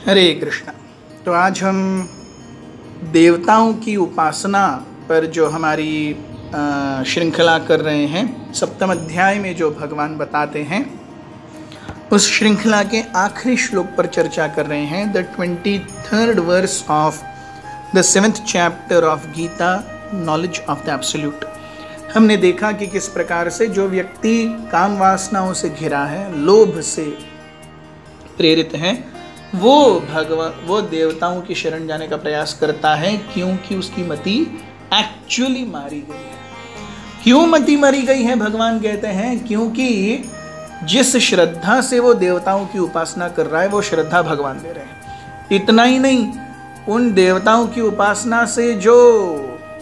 हरे कृष्णा। तो आज हम देवताओं की उपासना पर जो हमारी श्रृंखला कर रहे हैं, सप्तम अध्याय में जो भगवान बताते हैं उस श्रृंखला के आखिरी श्लोक पर चर्चा कर रहे हैं। The 23rd verse of the 7th chapter of Gita, knowledge of the absolute. हमने देखा कि किस प्रकार से जो व्यक्ति काम वासनाओं से घिरा है, लोभ से प्रेरित है, वो देवताओं की शरण जाने का प्रयास करता है, क्योंकि उसकी मति एक्चुअली मारी गई है। क्यों मति मारी गई है? भगवान कहते हैं क्योंकि जिस श्रद्धा से वो देवताओं की उपासना कर रहा है, वो श्रद्धा भगवान दे रहे हैं। इतना ही नहीं, उन देवताओं की उपासना से जो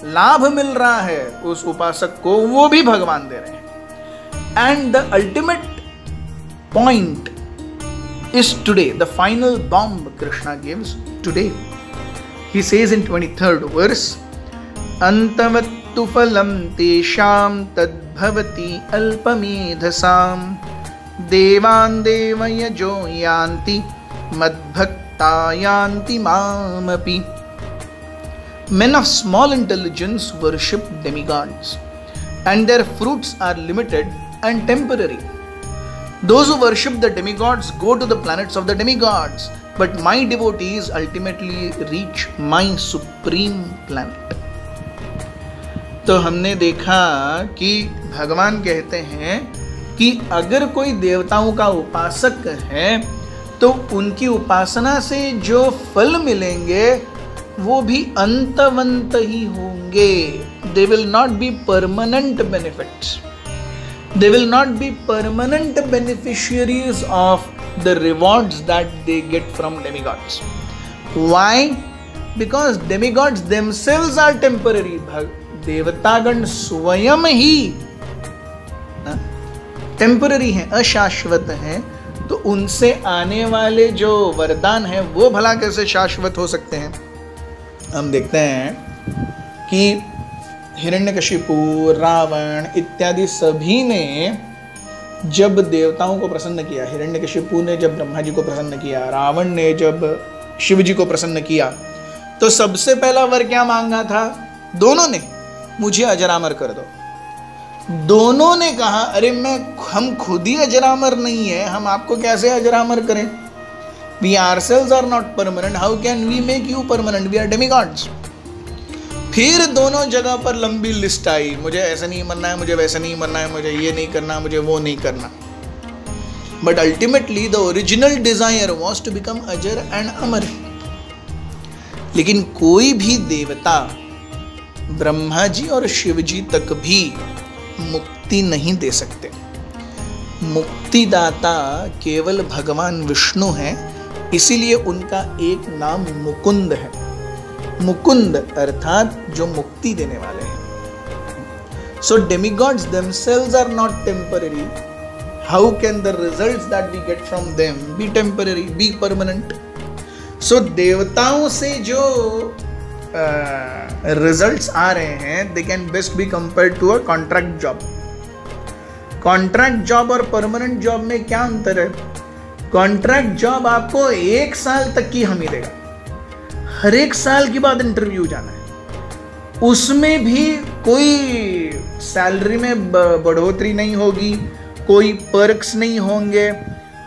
लाभ मिल रहा है उस उपासक को, वो भी भगवान दे रहे हैं। And the ultimate point is today, the final bomb Krishna gives today. He says in 23rd verse, antavattu phalam tesham tadbhavati alpamedhasam devan devayajo yanti madbhakta yanti mamapi. Men of small intelligence worship demigods, and their fruits are limited and temporary. Those who worship the demigods go to the planets of the demigods, but my devotees ultimately reach my supreme planet. तो हमने देखा कि भगवान कहते हैं कि अगर कोई देवताओं का उपासक है तो उनकी उपासना से जो फल मिलेंगे वो भी अंतवंत ही होंगे. They will not be permanent benefits. They will not be permanent beneficiaries of the rewards that they get from demigods. Why? Because demigods themselves are temporary. देवतागण स्वयं ही टेम्पररी हैं, अशाश्वत हैं. तो उनसे आने वाले जो वरदान हैं वो भला कैसे शाश्वत हो सकते हैं? हम देखते हैं कि हिरण्यकशिपु, रावण इत्यादि सभी ने जब देवताओं को प्रसन्न किया, हिरण्यकशिपु ने जब ब्रह्मा जी को प्रसन्न किया, रावण ने जब शिव जी को प्रसन्न किया, तो सबसे पहला वर क्या मांगा था? दोनों ने, मुझे अजरामर कर दो. दोनों ने कहा, अरे हम खुद ही अजरामर नहीं है, हम आपको कैसे अजरामर करें? We ourselves are not permanent. How can we make you permanent? We are demigods. फिर दोनों जगह पर लंबी लिस्ट आई, मुझे ऐसा नहीं मरना है, मुझे वैसा नहीं मरना है, मुझे ये नहीं करना, मुझे वो नहीं करना. But ultimately the original desire was to become अजर एंड अमर. लेकिन कोई भी देवता ब्रह्मा जी और शिव जी तक भी मुक्ति नहीं दे सकते. मुक्तिदाता केवल भगवान विष्णु हैं, इसीलिए उनका एक नाम मुकुंद है. मुकुंद अर्थात जो मुक्ति देने वाले हैं. So demigods themselves are not temporary. How can the results that we get from them be temporary, be permanent? So देवताओं से जो results आ रहे हैं, they can best be compared to a contract job. Contract job और permanent job में क्या अंतर है? Contract job आपको 1 साल तक की हमी देगा. हर 1 साल के बाद इंटरव्यू जाना है. उसमें भी कोई सैलरी में बढ़ोतरी नहीं होगी, कोई पर्क्स नहीं होंगे,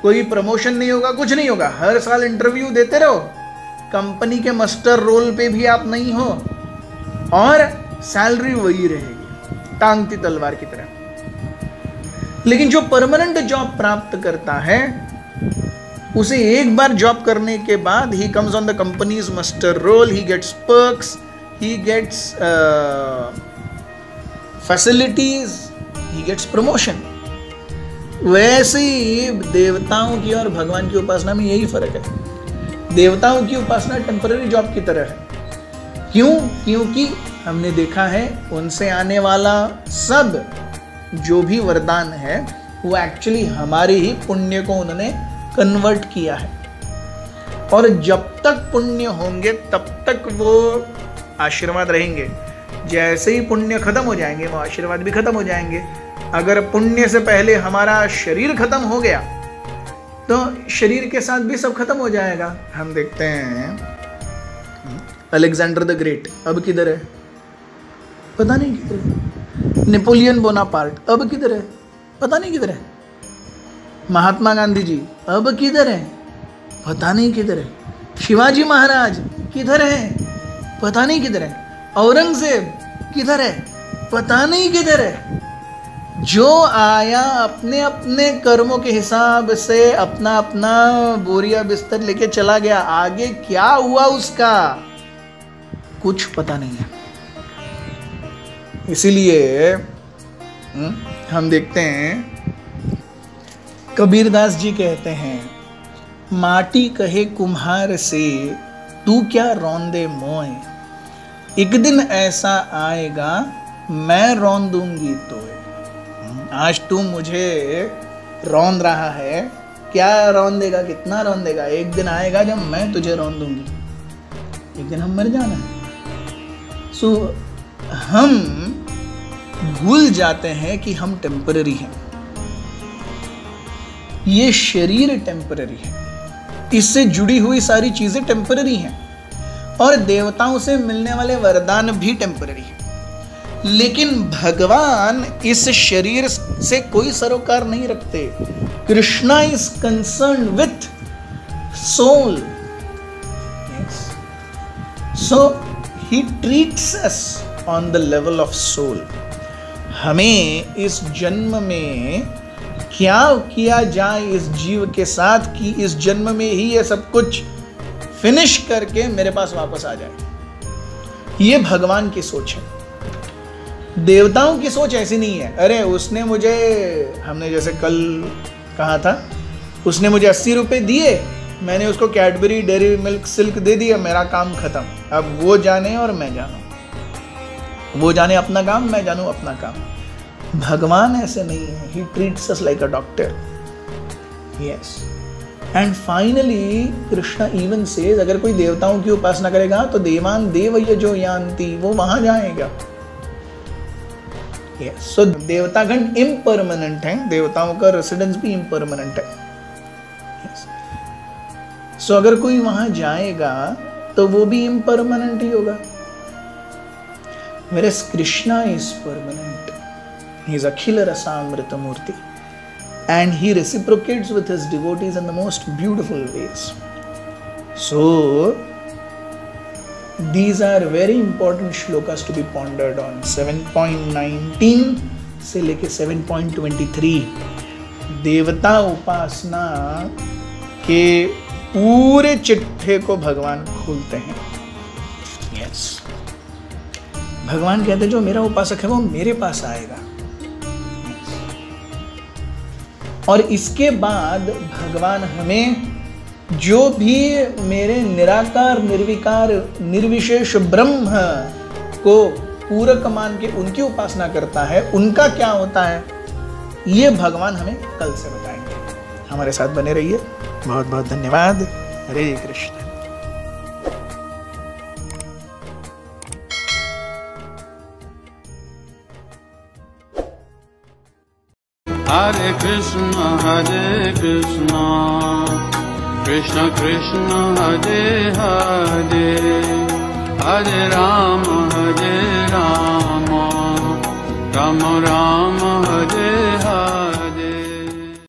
कोई प्रमोशन नहीं होगा, कुछ नहीं होगा. हर साल इंटरव्यू देते रहो, कंपनी के मास्टर रोल पे भी आप नहीं हो और सैलरी वही रहेगी, टांगती तलवार की तरह. लेकिन जो परमानेंट जॉब प्राप्त करता है, उसे एक बार जॉब करने के बाद he comes on the companies master role, he gets perks, he gets facilities, he gets promotion. वैसे ही देवताओं की और भगवान की उपासना में यही फर्क है. देवताओं की उपासना टेम्पररी जॉब की तरह है. क्यों? क्योंकि हमने देखा है उनसे आने वाला सब जो भी वरदान है वो एक्चुअली हमारे ही पुण्य को उन्होंने कन्वर्ट किया है. और जब तक पुण्य होंगे तब तक वो आशीर्वाद रहेंगे. जैसे ही पुण्य खत्म हो जाएंगे वो आशीर्वाद भी खत्म हो जाएंगे. अगर पुण्य से पहले हमारा शरीर खत्म हो गया तो शरीर के साथ भी सब खत्म हो जाएगा। हम देखते हैं अलेक्जेंडर द ग्रेट अब किधर है, पता नहीं किधर है। नेपोलियन बोनापार्ट अब किधर है, पता नहीं किधर है। महात्मा गांधी जी अब किधर है, पता नहीं किधर है। शिवाजी महाराज किधर है, पता नहीं किधर है। औरंगजेब किधर है, पता नहीं किधर है। जो आया अपने अपने कर्मों के हिसाब से अपना अपना बोरिया बिस्तर लेके चला गया, आगे क्या हुआ उसका कुछ पता नहीं है। इसीलिए हम देखते हैं कबीरदास जी कहते हैं, माटी कहे कुम्हार से तू क्या रौंदे मोए, एक दिन ऐसा आएगा मैं रौंद दूंगी तोए। आज तू मुझे रौंद रहा है, क्या रौंदेगा, कितना रौंदेगा, एक दिन आएगा जब मैं तुझे रौंद दूंगी। एक दिन हम मर जाना है। सो हम भूल जाते हैं कि हम टेम्पररी हैं, ये शरीर टेम्पररी है, इससे जुड़ी हुई सारी चीजें टेम्पररी हैं, और देवताओं से मिलने वाले वरदान भी टेम्पररी हैं। लेकिन भगवान इस शरीर से कोई सरोकार नहीं रखते। Krishna is concern with soul, so he treats us on the level of soul. हमें इस जन्म में क्या किया जाए इस जीव के साथ कि इस जन्म में ही ये सब कुछ फिनिश करके मेरे पास वापस आ जाए, ये भगवान की सोच है। देवताओं की सोच ऐसी नहीं है। अरे उसने मुझे, हमने जैसे कल कहा था, उसने मुझे 80 रुपये दिए, मैंने उसको कैडबरी डेयरी मिल्क सिल्क दे दिया, मेरा काम खत्म। अब वो जाने और मैं जानूं, वो जाने अपना काम, मैं जानूं अपना काम। भगवान ऐसे नहीं है। ही treats us like a doctor. Yes, and finally Krishna even says, अगर कोई देवताओं की उपासना करेगा तो देवान देव जो यान्ति, वो वहां जाएगा। सो देवतागण इम्परमानेंट हैं, देवताओं का रेसिडेंस भी इम्परमानेंट है। सो अगर कोई वहां जाएगा तो वो भी इम्परमानेंट ही होगा। Whereas Krishna is permanent. He is Akhila Rasamrita Murti, and he reciprocates with his devotees in the most beautiful ways. So these are very important shlokas to be pondered on. 7.19 से लेके 7.23 देवता उपासना के पूरे चिट्ठे को भगवान खोलते हैं। यस, भगवान कहते हैं जो मेरा उपासक है वो मेरे पास आएगा। और इसके बाद भगवान हमें जो भी मेरे निराकार निर्विकार निर्विशेष ब्रह्म को पूरक मान के उनकी उपासना करता है, उनका क्या होता है, ये भगवान हमें कल से बताएंगे। हमारे साथ बने रहिए। बहुत बहुत धन्यवाद। हरे Krishna. Hare Krishna, Krishna Krishna, Hare Hare, Hare Rama, Rama Rama, Hare Hare।